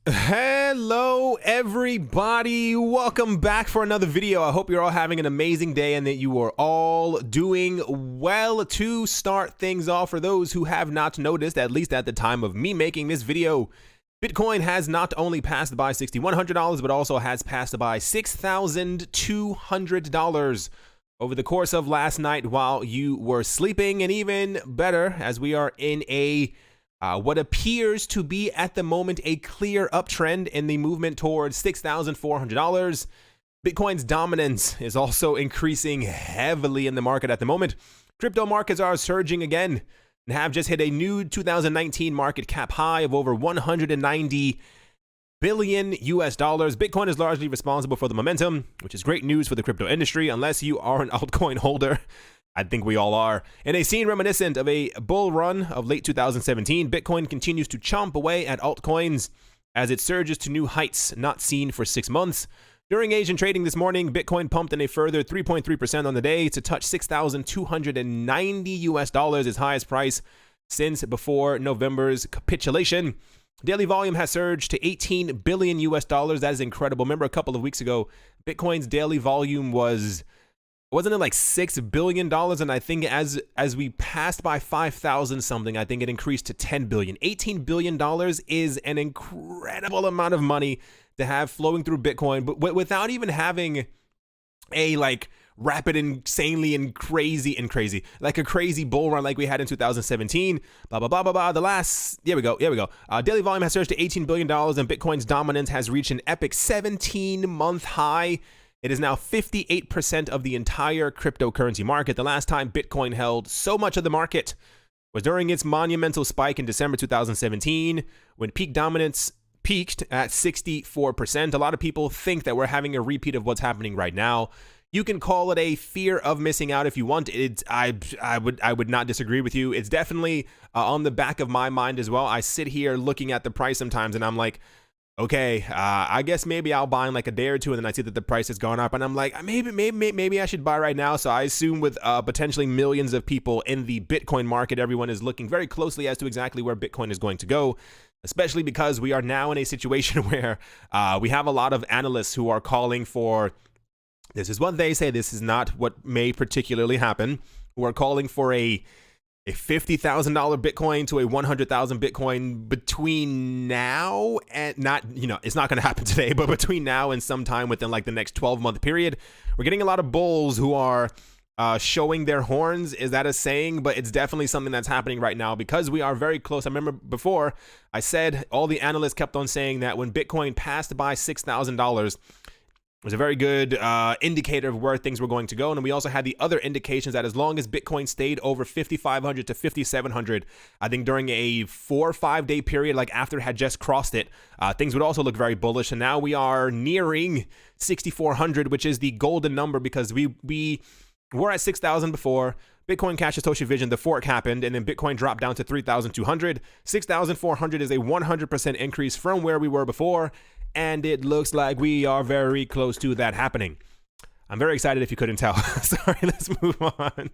Hello everybody, welcome back for another video. I hope you're all having an amazing day and that you are all doing well. To start things off, for those who have not noticed, at least at the time of me making this video, Bitcoin has not only passed by $6,100 but also has passed by $6,200 over the course of last night while you were sleeping. And even better, as we are in a what appears to be at the moment a clear uptrend in the movement towards $6,400. Bitcoin's dominance is also increasing heavily in the market at the moment. Crypto markets are surging again and have just hit a new 2019 market cap high of over 190 billion US dollars. Bitcoin is largely responsible for the momentum, which is great news for the crypto industry, unless you are an altcoin holder. I think we all are. In a scene reminiscent of a bull run of late 2017, Bitcoin continues to chomp away at altcoins as it surges to new heights not seen for 6 months. During Asian trading this morning, Bitcoin pumped in a further 3.3% on the day to touch $6,290 US dollars, its highest price since before November's capitulation. Daily volume has surged to 18 billion US dollars. That is incredible. Remember a couple of weeks ago, Bitcoin's daily volume wasn't it like $6 billion? And I think as we passed by 5,000 something, I think it increased to 10 billion. $18 billion is an incredible amount of money to have flowing through Bitcoin, but without even having a rapid, insanely and crazy, like a crazy bull run like we had in 2017, blah, blah, blah, blah, blah. Here we go. Daily volume has surged to $18 billion and Bitcoin's dominance has reached an epic 17-month high. It is now 58% of the entire cryptocurrency market. The last time Bitcoin held so much of the market was during its monumental spike in December 2017, when peak dominance peaked at 64%. A lot of people think that we're having a repeat of what's happening right now. You can call it a fear of missing out if you want. I would not disagree with you. It's definitely on the back of my mind as well. I sit here looking at the price sometimes and I'm like, okay, I guess maybe I'll buy in like a day or two, and then I see that the price has gone up, and I'm like, maybe I should buy right now. So I assume with potentially millions of people in the Bitcoin market, everyone is looking very closely as to exactly where Bitcoin is going to go, especially because we are now in a situation where we have a lot of analysts who are calling for, this is what they say, this is not what may particularly happen, who are calling for a $50,000 Bitcoin to a 100,000 Bitcoin between now and it's not going to happen today, but between now and sometime within like the next 12-month period. We're getting a lot of bulls who are showing their horns. Is that a saying? But it's definitely something that's happening right now because we are very close. I remember before I said all the analysts kept on saying that when Bitcoin passed by $6,000, it was a very good indicator of where things were going to go. And we also had the other indications that as long as Bitcoin stayed over 5,500 to 5,700, I think during a 4 or 5 day period, like after it had just crossed it, things would also look very bullish. And now we are nearing 6,400, which is the golden number because we were at 6,000 before. Bitcoin Cash Satoshi Vision, the fork happened, and then Bitcoin dropped down to 3,200. 6,400 is a 100% increase from where we were before. And it looks like we are very close to that happening. I'm very excited if you couldn't tell. Sorry, let's move on.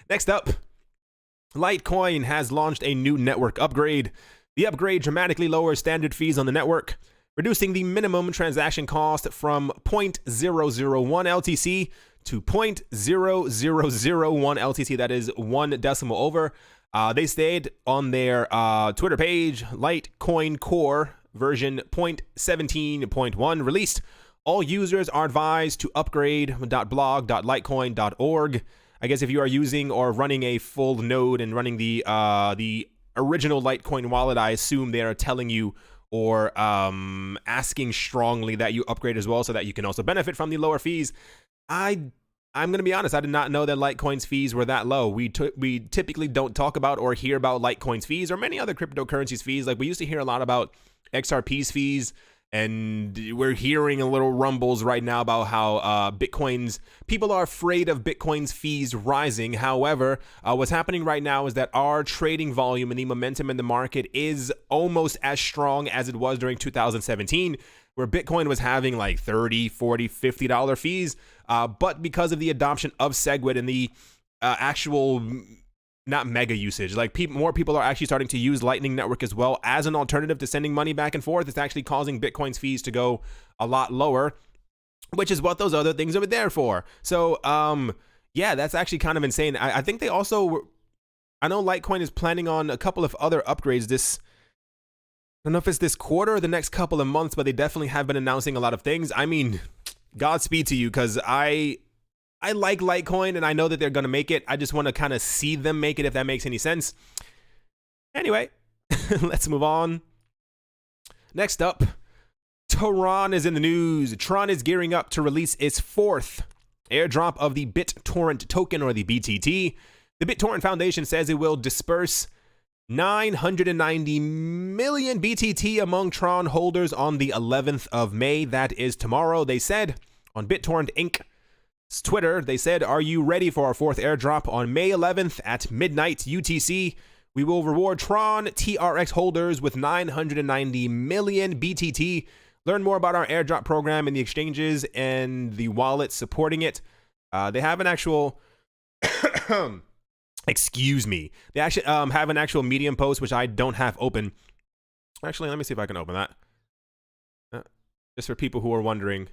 Next up, Litecoin has launched a new network upgrade. The upgrade dramatically lowers standard fees on the network, reducing the minimum transaction cost from 0.001 LTC to 0.0001 LTC. That is 1 decimal over. They stayed on their Twitter page, Litecoin Core version 0.17.1 released. All users are advised to upgrade.blog.litecoin.org. I guess if you are using or running a full node and running the original Litecoin wallet, I assume they are telling you or asking strongly that you upgrade as well so that you can also benefit from the lower fees. I'm going to be honest, I did not know that Litecoin's fees were that low. We typically don't talk about or hear about Litecoin's fees or many other cryptocurrencies fees. Like we used to hear a lot about XRP's fees, and we're hearing a little rumbles right now about how people are afraid of Bitcoin's fees rising. However, what's happening right now is that our trading volume and the momentum in the market is almost as strong as it was during 2017, where Bitcoin was having like $30, $40, $50 fees. But because of the adoption of SegWit and the actual not mega usage. Like more people are actually starting to use Lightning Network as well as an alternative to sending money back and forth. It's actually causing Bitcoin's fees to go a lot lower, which is what those other things are there for. So, yeah, that's actually kind of insane. I think they also, I know Litecoin is planning on a couple of other upgrades I don't know if it's this quarter or the next couple of months, but they definitely have been announcing a lot of things. I mean, Godspeed to you, because I like Litecoin and I know that they're going to make it. I just want to kind of see them make it, if that makes any sense. Anyway, let's move on. Next up, Tron is in the news. Tron is gearing up to release its fourth airdrop of the BitTorrent token, or the BTT. The BitTorrent Foundation says it will disperse 990 million BTT among Tron holders on the 11th of May. That is tomorrow. They said on BitTorrent Inc. Twitter, they said, "Are you ready for our fourth airdrop on May 11th at midnight UTC? We will reward Tron TRX holders with 990 million BTT. Learn more about our airdrop program and the exchanges and the wallet supporting it." They have an actual, excuse me. They actually have an actual Medium post, which I don't have open. Actually, let me see if I can open that. Just for people who are wondering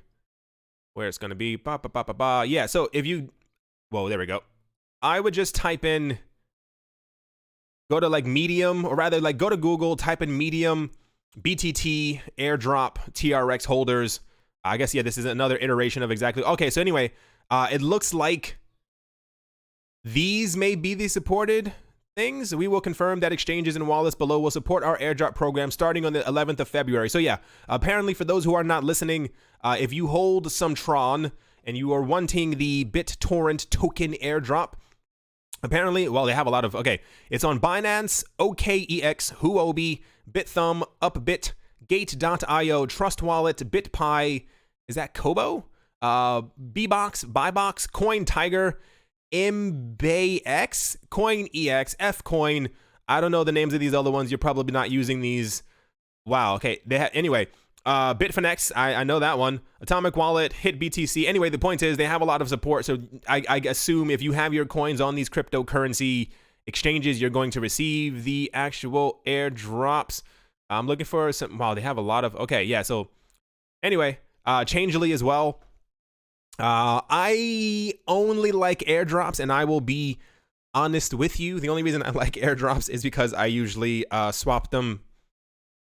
where it's going to be. Yeah, so if you, whoa, there we go. I would just type in, go to like Medium, or rather like go to Google, type in Medium, BTT, airdrop, TRX holders. I guess, yeah, this is another iteration of exactly. Okay, so anyway, it looks like these may be the supported things. We will confirm that exchanges and wallets below will support our airdrop program starting on the 11th of February. So yeah, apparently for those who are not listening, if you hold some Tron and you are wanting the BitTorrent token airdrop, apparently, well, they have a lot of, okay, it's on Binance, OKEX, Huobi, Bithumb, Upbit, Gate.io, Trust Wallet, BitPie, is that Kobo? Bbox, Buybox, Coin Tiger, MBayX, CoinEX, Fcoin. I don't know the names of these other ones. You're probably not using these. Wow. Okay. Anyway, Bitfinex. I know that one. Atomic Wallet, HitBTC. Anyway, the point is they have a lot of support. So I assume if you have your coins on these cryptocurrency exchanges, you're going to receive the actual airdrops. I'm looking for some. Wow, they have a lot of. Okay. Yeah. So anyway, Changelly as well. I only like airdrops, and I will be honest with you. The only reason I like airdrops is because I usually swap them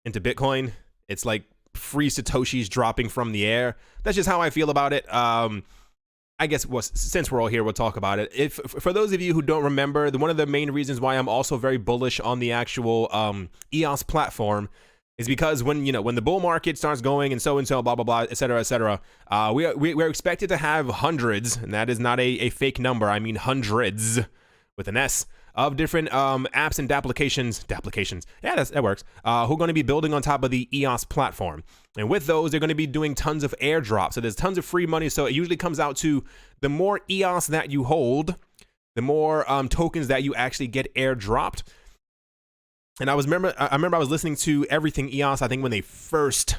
into Bitcoin. It's like free Satoshis dropping from the air. That's just how I feel about it. I guess since we're all here, we'll talk about it. For those of you who don't remember, one of the main reasons why I'm also very bullish on the actual EOS platform is because when the bull market starts going and so blah blah blah, etc., we're expected to have hundreds, and that is not a fake number. I mean hundreds with an S of different apps and applications. Yeah, that works. Who are going to be building on top of the EOS platform, and with those, they're going to be doing tons of airdrops. So there's tons of free money. So it usually comes out to the more EOS that you hold, the more tokens that you actually get airdropped. And I remember I was listening to Everything EOS, I think when they first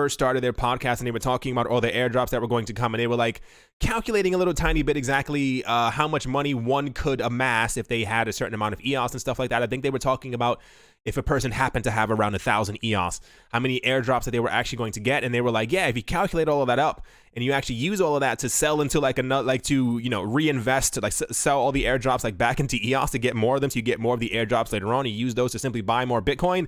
started their podcast, and they were talking about all the airdrops that were going to come, and they were like calculating a little tiny bit exactly how much money one could amass if they had a certain amount of EOS and stuff like that. I think they were talking about if a person happened to have around 1,000 EOS, how many airdrops that they were actually going to get. And they were like, yeah, if you calculate all of that up and you actually use all of that to sell into like another, like to, reinvest, to like sell all the airdrops like back into EOS to get more of them, so you get more of the airdrops later on. You use those to simply buy more Bitcoin.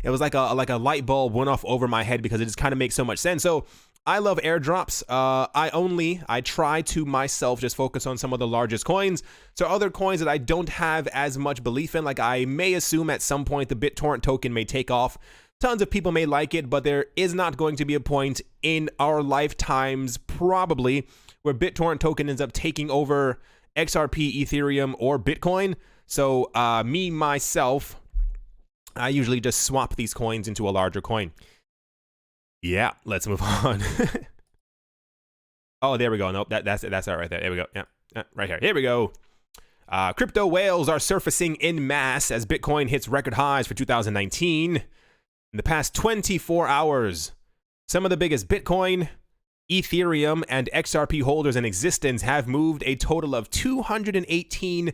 It was like a light bulb went off over my head, because it just kind of makes so much sense. So I love airdrops. I try to myself just focus on some of the largest coins. So other coins that I don't have as much belief in, like I may assume at some point the BitTorrent token may take off. Tons of people may like it, but there is not going to be a point in our lifetimes probably where BitTorrent token ends up taking over XRP, Ethereum, or Bitcoin. So myself, I usually just swap these coins into a larger coin. Yeah, let's move on. Oh, there we go. Nope, that's it right there. There we go. Yeah, right here. Here we go. Crypto whales are surfacing en masse as Bitcoin hits record highs for 2019. In the past 24 hours, some of the biggest Bitcoin, Ethereum, and XRP holders in existence have moved a total of $218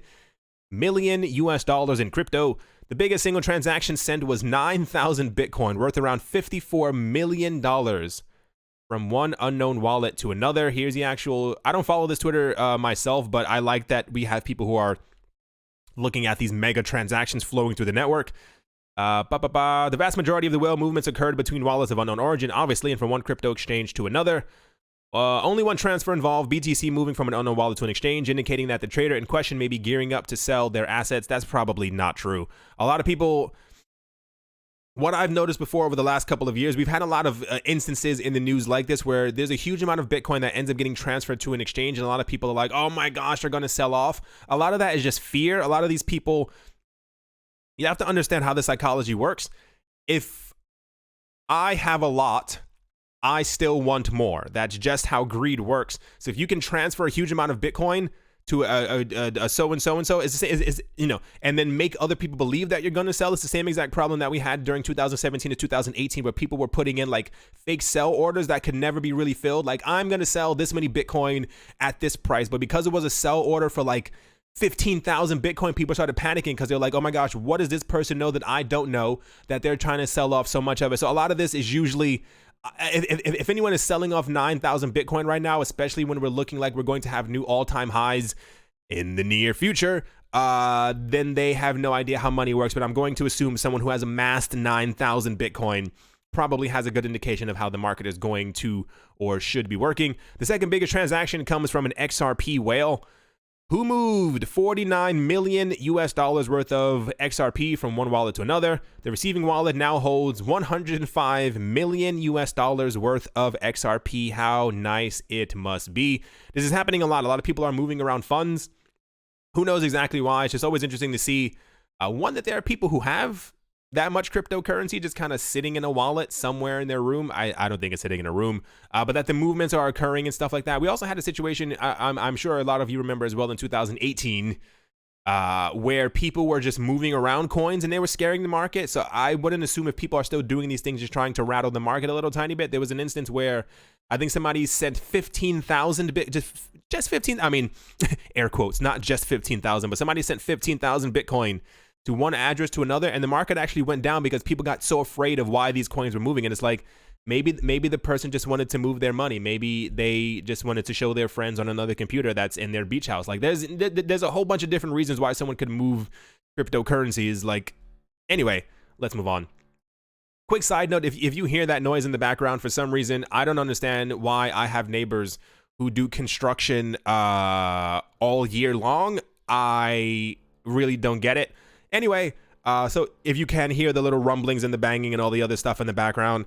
million US dollars in crypto. The biggest single transaction sent was 9,000 Bitcoin, worth around $54 million from one unknown wallet to another. Here's the actual, I don't follow this Twitter myself, but I like that we have people who are looking at these mega transactions flowing through the network. The vast majority of the whale movements occurred between wallets of unknown origin, obviously, and from one crypto exchange to another. Only one transfer involved BTC moving from an unknown wallet to an exchange, indicating that the trader in question may be gearing up to sell their assets. That's probably not true. A lot of people, what I've noticed before over the last couple of years, we've had a lot of instances in the news like this where there's a huge amount of Bitcoin that ends up getting transferred to an exchange, and a lot of people are like, oh my gosh, they're going to sell off. A lot of that is just fear. A lot of these people, you have to understand how the psychology works. If I have a lot, I still want more. That's just how greed works. So if you can transfer a huge amount of Bitcoin to a so-and-so, is you know, and then make other people believe that you're going to sell, it's the same exact problem that we had during 2017 to 2018, where people were putting in like fake sell orders that could never be really filled. Like, I'm going to sell this many Bitcoin at this price. But because it was a sell order for like 15,000 Bitcoin, people started panicking because they're like, oh my gosh, what does this person know that I don't know, that they're trying to sell off so much of it? So a lot of this is usually, if anyone is selling off 9,000 Bitcoin right now, especially when we're looking like we're going to have new all-time highs in the near future, then they have no idea how money works. But I'm going to assume someone who has amassed 9,000 Bitcoin probably has a good indication of how the market is going to or should be working. The second biggest transaction comes from an XRP whale who moved 49 million US dollars worth of XRP from one wallet to another. The receiving wallet now holds 105 million US dollars worth of XRP. How nice it must be. This is happening a lot. A lot of people are moving around funds. Who knows exactly why? It's just always interesting to see, one, that there are people who have that much cryptocurrency just kind of sitting in a wallet somewhere in their room. I don't think it's sitting in a room, but that the movements are occurring and stuff like that. We also had a situation, I'm sure a lot of you remember as well, in 2018, where people were just moving around coins and they were scaring the market. So I wouldn't assume if people are still doing these things just trying to rattle the market a little tiny bit. There was an instance where I think somebody sent 15,000 just 15, I mean, air quotes, not just 15,000, but somebody sent 15,000 Bitcoin to one address to another, and the market actually went down because people got so afraid of why these coins were moving. And it's like, maybe the person just wanted to move their money. Maybe they just wanted to show their friends on another computer that's in their beach house. Like, there's a whole bunch of different reasons why someone could move cryptocurrencies. Like, anyway, let's move on. Quick side note, if you hear that noise in the background for some reason, I don't understand why I have neighbors who do construction all year long. I really don't get it. Anyway, so if you can hear the little rumblings and the banging and all the other stuff in the background,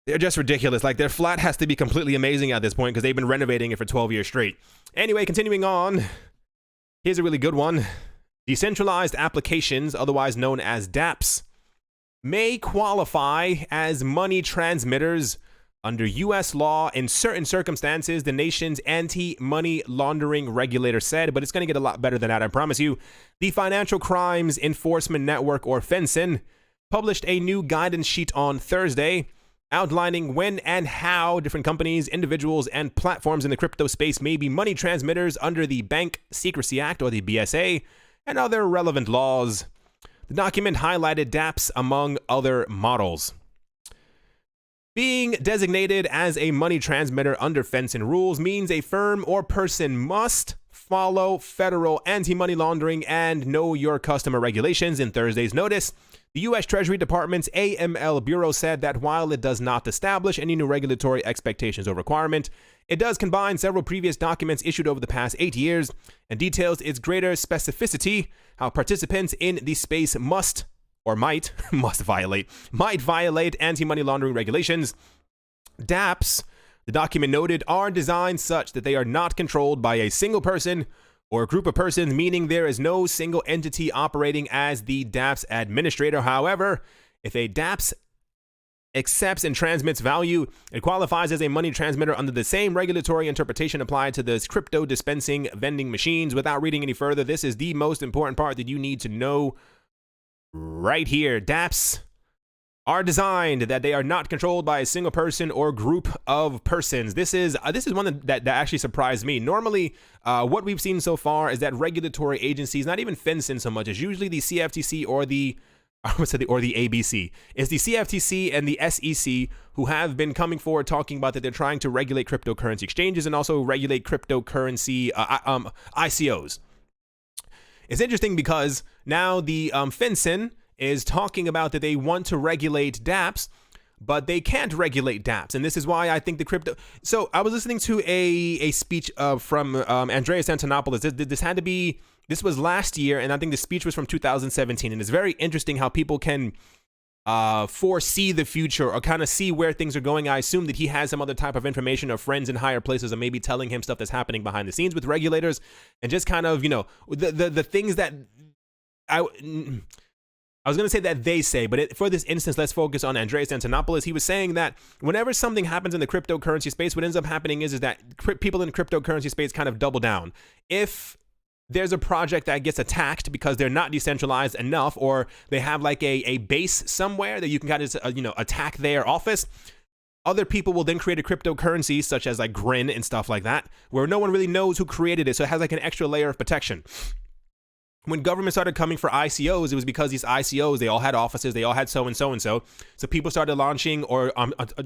they're just ridiculous. Like, their flat has to be completely amazing at this point because they've been renovating it for 12 years straight. Anyway, continuing on, here's a really good one. Decentralized applications, otherwise known as DApps, may qualify as money transmitters under U.S. law in certain circumstances, the nation's anti-money laundering regulator said, but it's going to get a lot better than that, I promise you. The Financial Crimes Enforcement Network, or FinCEN, published a new guidance sheet on Thursday outlining when and how different companies, individuals, and platforms in the crypto space may be money transmitters under the Bank Secrecy Act, or the BSA, and other relevant laws. The document highlighted DApps among other models. Being designated as a money transmitter under FinCEN rules means a firm or person must follow federal anti-money laundering and know your customer regulations. In Thursday's notice, the U.S. Treasury Department's AML Bureau said that while it does not establish any new regulatory expectations or requirement, it does combine several previous documents issued over the past 8 years and details its greater specificity, how participants in the space must violate anti-money laundering regulations. DApps, the document noted, are designed such that they are not controlled by a single person or a group of persons, meaning there is no single entity operating as the DApps administrator. However, if a DApps accepts and transmits value, it qualifies as a money transmitter under the same regulatory interpretation applied to the crypto dispensing vending machines. Without reading any further, this is the most important part that you need to know right here. DApps are designed that they are not controlled by a single person or group of persons. This is one that actually surprised me. Normally, what we've seen so far is that regulatory agencies, not even FinCEN so much, is usually the CFTC or the ABC. It's the CFTC and the SEC who have been coming forward talking about that they're trying to regulate cryptocurrency exchanges and also regulate cryptocurrency ICOs. It's interesting because now the FinCEN is talking about that they want to regulate dApps, but they can't regulate dApps. And this is why I think the crypto... So I was listening to a speech from Andreas Antonopoulos. This was last year, and I think the speech was from 2017. And it's very interesting how people can foresee the future or kind of see where things are going. I assume that he has some other type of information or friends in higher places are maybe telling him stuff that's happening behind the scenes with regulators and just kind of, the things that I was going to say that they say, but for this instance, let's focus on Andreas Antonopoulos. He was saying that whenever something happens in the cryptocurrency space, what ends up happening is that people in the cryptocurrency space kind of double down. If there's a project that gets attacked because they're not decentralized enough, or they have like a base somewhere that you can kind of, attack their office, other people will then create a cryptocurrency such as like Grin and stuff like that, where no one really knows who created it. So it has like an extra layer of protection. When government started coming for ICOs, it was because these ICOs, they all had offices, they all had so and so and so. So people started launching or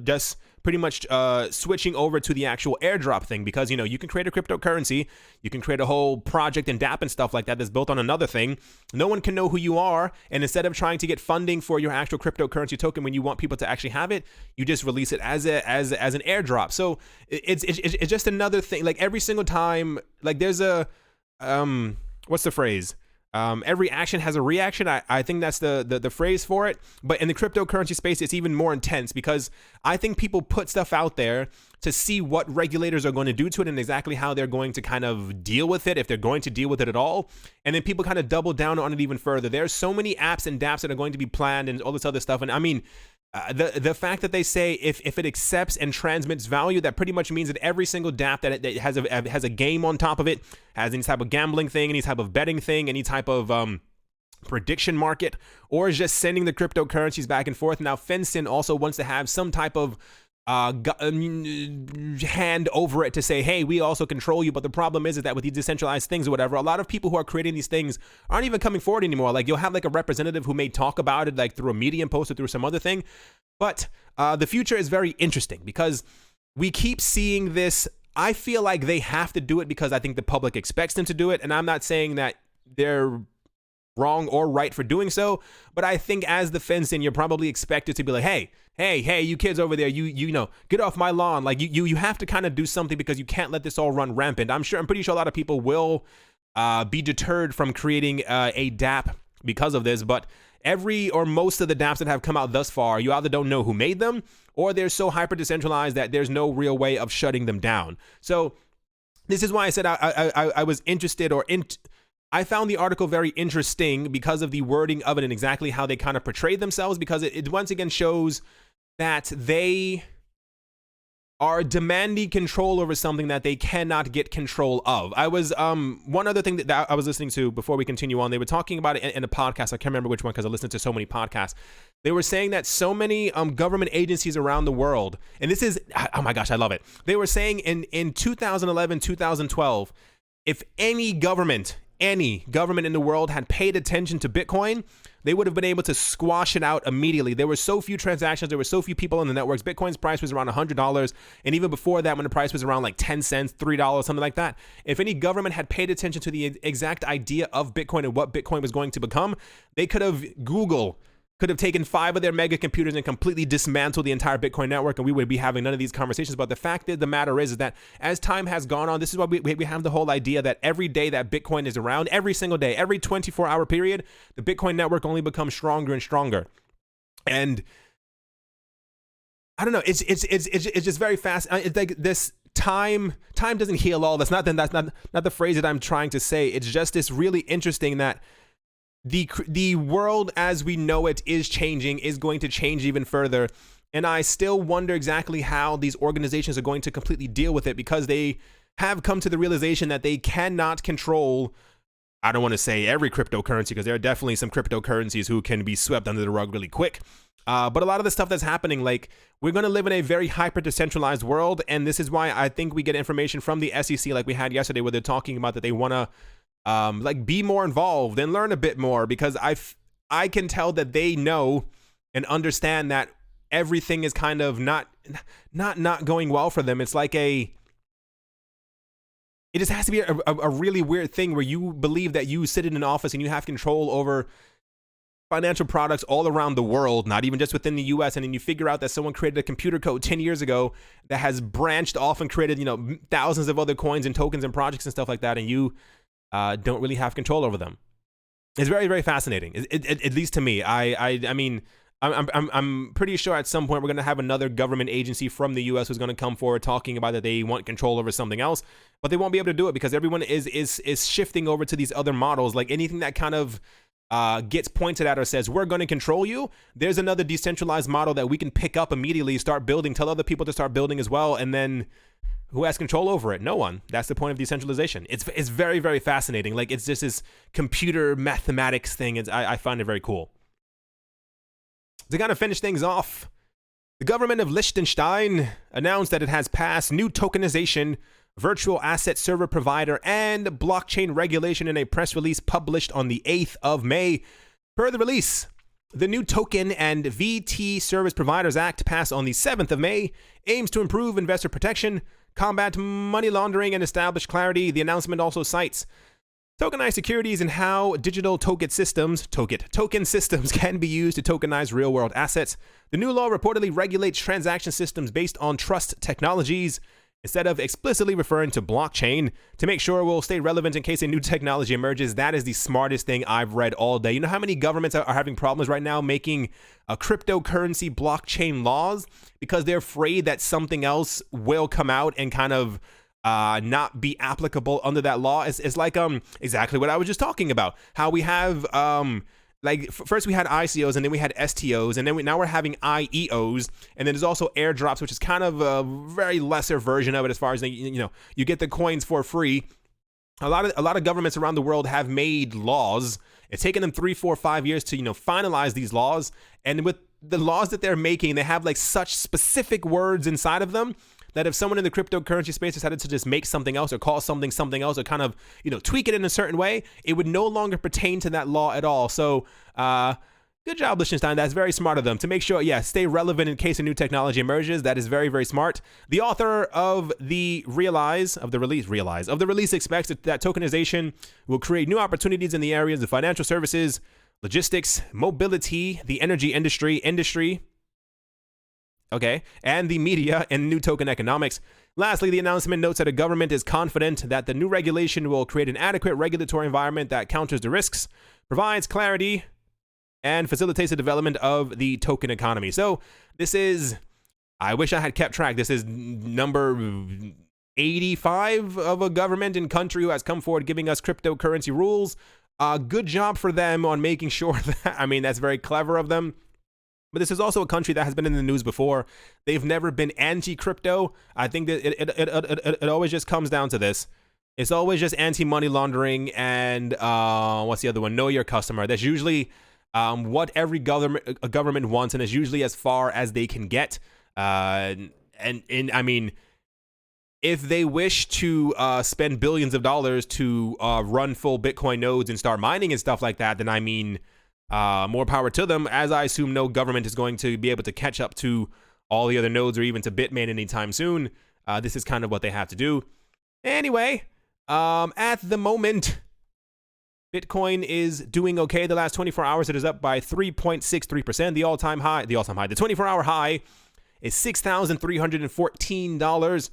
just pretty much switching over to the actual airdrop thing because, you can create a cryptocurrency, you can create a whole project in DApp and stuff like that that's built on another thing. No one can know who you are. And instead of trying to get funding for your actual cryptocurrency token when you want people to actually have it, you just release it as an airdrop. So it's just another thing. Like every single time, like there's a, what's the phrase? Every action has a reaction. I think that's the phrase for it. But in the cryptocurrency space, it's even more intense because I think people put stuff out there to see what regulators are going to do to it and exactly how they're going to kind of deal with it, if they're going to deal with it at all. And then people kind of double down on it even further. There's so many apps and dApps that are going to be planned and all this other stuff. And I mean, the fact that they say if it accepts and transmits value, that pretty much means that every single DApp that has a game on top of it, has any type of gambling thing, any type of betting thing, any type of prediction market, or is just sending the cryptocurrencies back and forth. Now FinCEN also wants to have some type of hand over it to say, hey, we also control you. But the problem is that with these decentralized things or whatever, a lot of people who are creating these things aren't even coming forward anymore. Like you'll have like a representative who may talk about it like through a Medium post or through some other thing. But the future is very interesting because we keep seeing this. I feel like they have to do it because I think the public expects them to do it. And I'm not saying that they're wrong or right for doing so, but I think as the FinCEN, you're probably expected to be like, hey, you kids over there, you know, get off my lawn. Like you have to kind of do something because you can't let this all run rampant. I'm pretty sure a lot of people will be deterred from creating a DApp because of this, but every or most of the dApps that have come out thus far, you either don't know who made them or they're so hyper decentralized that there's no real way of shutting them down. So this is why I said I was interested I found the article very interesting because of the wording of it and exactly how they kind of portrayed themselves, because it once again shows that they are demanding control over something that they cannot get control of. I was one other thing that I was listening to before we continue on, they were talking about it in a podcast. I can't remember which one because I listened to so many podcasts. They were saying that so many government agencies around the world, and this is, oh my gosh, I love it. They were saying in 2011, 2012, if any government in the world had paid attention to Bitcoin, they would have been able to squash it out immediately. There were so few transactions. There were so few people on the networks. Bitcoin's price was around $100. And even before that, when the price was around like 10 cents, $3, something like that, if any government had paid attention to the exact idea of Bitcoin and what Bitcoin was going to become, they could have, Google could have taken 5 of their mega computers and completely dismantled the entire Bitcoin network, and we would be having none of these conversations. But the fact of the matter is that as time has gone on, this is why we have the whole idea that every day that Bitcoin is around, every single day, every 24-hour period, the Bitcoin network only becomes stronger and stronger. And I don't know, it's just very fast. It's like this time doesn't heal all. That's not the phrase that I'm trying to say. It's just this really interesting that the world as we know it is going to change even further. And I still wonder exactly how these organizations are going to completely deal with it, because they have come to the realization that they cannot control, I don't want to say every cryptocurrency, because there are definitely some cryptocurrencies who can be swept under the rug really quick. But a lot of the stuff that's happening, like, we're going to live in a very hyper decentralized world. And this is why I think we get information from the SEC, like we had yesterday, where they're talking about that they want to like be more involved and learn a bit more, because I can tell that they know and understand that everything is kind of not going well for them. It's like it just has to be a really weird thing where you believe that you sit in an office and you have control over financial products all around the world, not even just within the US, and then you figure out that someone created a computer code 10 years ago that has branched off and created, you know, thousands of other coins and tokens and projects and stuff like that, and you don't really have control over them. It's very, very fascinating, at least to me. I mean, I'm pretty sure at some point we're going to have another government agency from the US who's going to come forward talking about that they want control over something else, but they won't be able to do it because everyone is shifting over to these other models. Like anything that kind of gets pointed at or says we're going to control you, there's another decentralized model that we can pick up immediately, start building, tell other people to start building as well, and then who has control over it? No one. That's the point of decentralization. It's very, very fascinating. Like, it's just this computer mathematics thing. I find it very cool. To kind of finish things off, the government of Liechtenstein announced that it has passed new tokenization, virtual asset server provider, and blockchain regulation in a press release published on the 8th of May. Per the release, the new Token and VT Service Providers Act, passed on the 7th of May, aims to improve investor protection, combat money laundering, and establish clarity. The announcement also cites tokenized securities and how digital token systems can be used to tokenize real-world assets. The new law reportedly regulates transaction systems based on trust technologies instead of explicitly referring to blockchain to make sure we'll stay relevant in case a new technology emerges. That is the smartest thing I've read all day. You know how many governments are having problems right now making a cryptocurrency blockchain laws because they're afraid that something else will come out and kind of not be applicable under that law? It's like exactly what I was just talking about. How we have like first we had ICOs and then we had STOs and then now we're having IEOs, and then there's also airdrops, which is kind of a very lesser version of it as far as you get the coins for free. A lot of governments around the world have made laws. It's taken them 3, 4, 5 years to finalize these laws, and with the laws that they're making, they have like such specific words inside of them that if someone in the cryptocurrency space decided to just make something else or call something else or kind of, tweak it in a certain way, it would no longer pertain to that law at all. So, good job, Liechtenstein. That's very smart of them to make sure, stay relevant in case a new technology emerges. That is very, very smart. The author of the release expects that tokenization will create new opportunities in the areas of financial services, logistics, mobility, the energy industry, and the media and new token economics. Lastly, the announcement notes that the government is confident that the new regulation will create an adequate regulatory environment that counters the risks, provides clarity, and facilitates the development of the token economy. So this is, I wish I had kept track, this is number 85 of a government and country who has come forward giving us cryptocurrency rules. Good job for them on making sure that, that's very clever of them. But this is also a country that has been in the news before. They've never been anti-crypto. I think that it always just comes down to this. It's always just anti-money laundering and what's the other one? Know your customer. That's usually what every government wants, and it's usually as far as they can get. And if they wish to spend billions of dollars to run full Bitcoin nodes and start mining and stuff like that, then more power to them, as I assume no government is going to be able to catch up to all the other nodes or even to Bitmain anytime soon. This is kind of what they have to do. Anyway, at the moment, Bitcoin is doing okay. The last 24 hours, it is up by 3.63%. The 24-hour high is $6,314.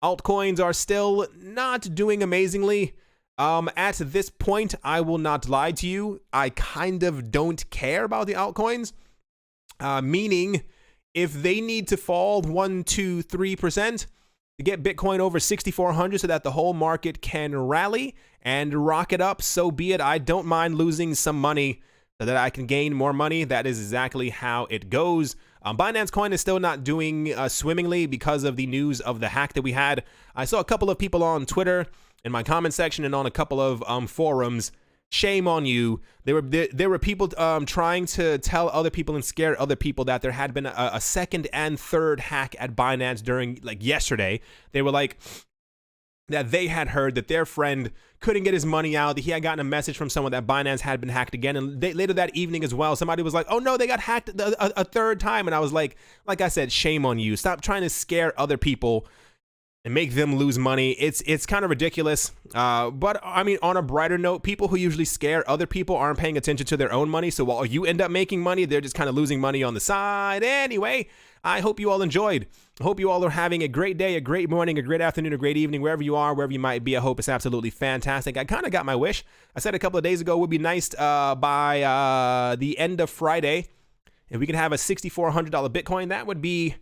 Altcoins are still not doing amazingly. At this point, I will not lie to you. I kind of don't care about the altcoins. Meaning, if they need to fall 1, 2, 3% to get Bitcoin over 6,400 so that the whole market can rally and rocket up, so be it. I don't mind losing some money so that I can gain more money. That is exactly how it goes. Binance Coin is still not doing swimmingly because of the news of the hack that we had. I saw a couple of people on Twitter in my comment section and on a couple of forums Shame on you. There were people trying to tell other people and scare other people that there had been a second and third hack at Binance during like yesterday. They were like that they had heard that their friend couldn't get his money out, that he had gotten a message from someone that Binance had been hacked again. And later that evening as well, somebody was like, oh no, they got hacked a third time. And I was like I said, shame on you. Stop trying to scare other people and make them lose money. It's kind of ridiculous. But I mean, on a brighter note, people who usually scare other people aren't paying attention to their own money. So while you end up making money, they're just kind of losing money on the side. Anyway, I hope you all enjoyed. I hope you all are having a great day, a great morning, a great afternoon, a great evening, wherever you are, wherever you might be. I hope it's absolutely fantastic. I kind of got my wish. I said a couple of days ago it would be nice by the end of Friday, if we could have a $6,400 Bitcoin. That would be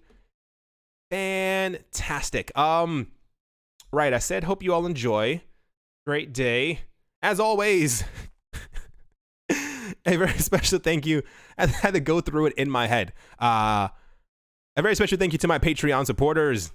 fantastic. Right, I said hope you all enjoy. Great day. As always, a very special thank you. I had to go through it in my head. A very special thank you to my Patreon supporters.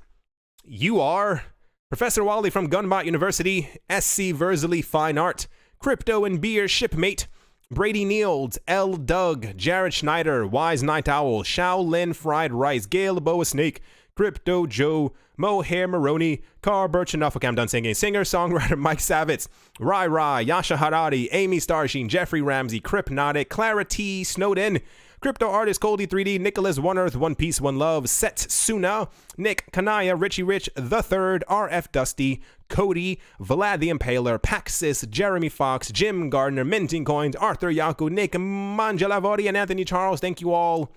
You are Professor Wally from Gunbot University, SC Verzely Fine Art, Crypto and Beer Shipmate, Brady Niels, L. Doug, Jared Schneider, Wise Night Owl, Shaolin Fried Rice, Gail Boa Snake, Crypto Joe, Mohair Maroney, Carl Birch, enough. Okay, I'm done singing. Singer, songwriter Mike Savitz, Rai Rai, Yasha Harari, Amy Starsheen, Jeffrey Ramsey, Crypnotic, Clara T. Snowden, Crypto Artist, Coldy 3D, Nicholas, One Earth, One Piece, One Love, Setsuna, Nick, Kanaya, Richie Rich, The Third, RF Dusty, Cody, Vlad the Impaler, Paxis, Jeremy Fox, Jim Gardner, Minting Coins, Arthur Yaku, Nick, Manjalavodi, and Anthony Charles. Thank you all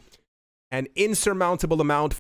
an insurmountable amount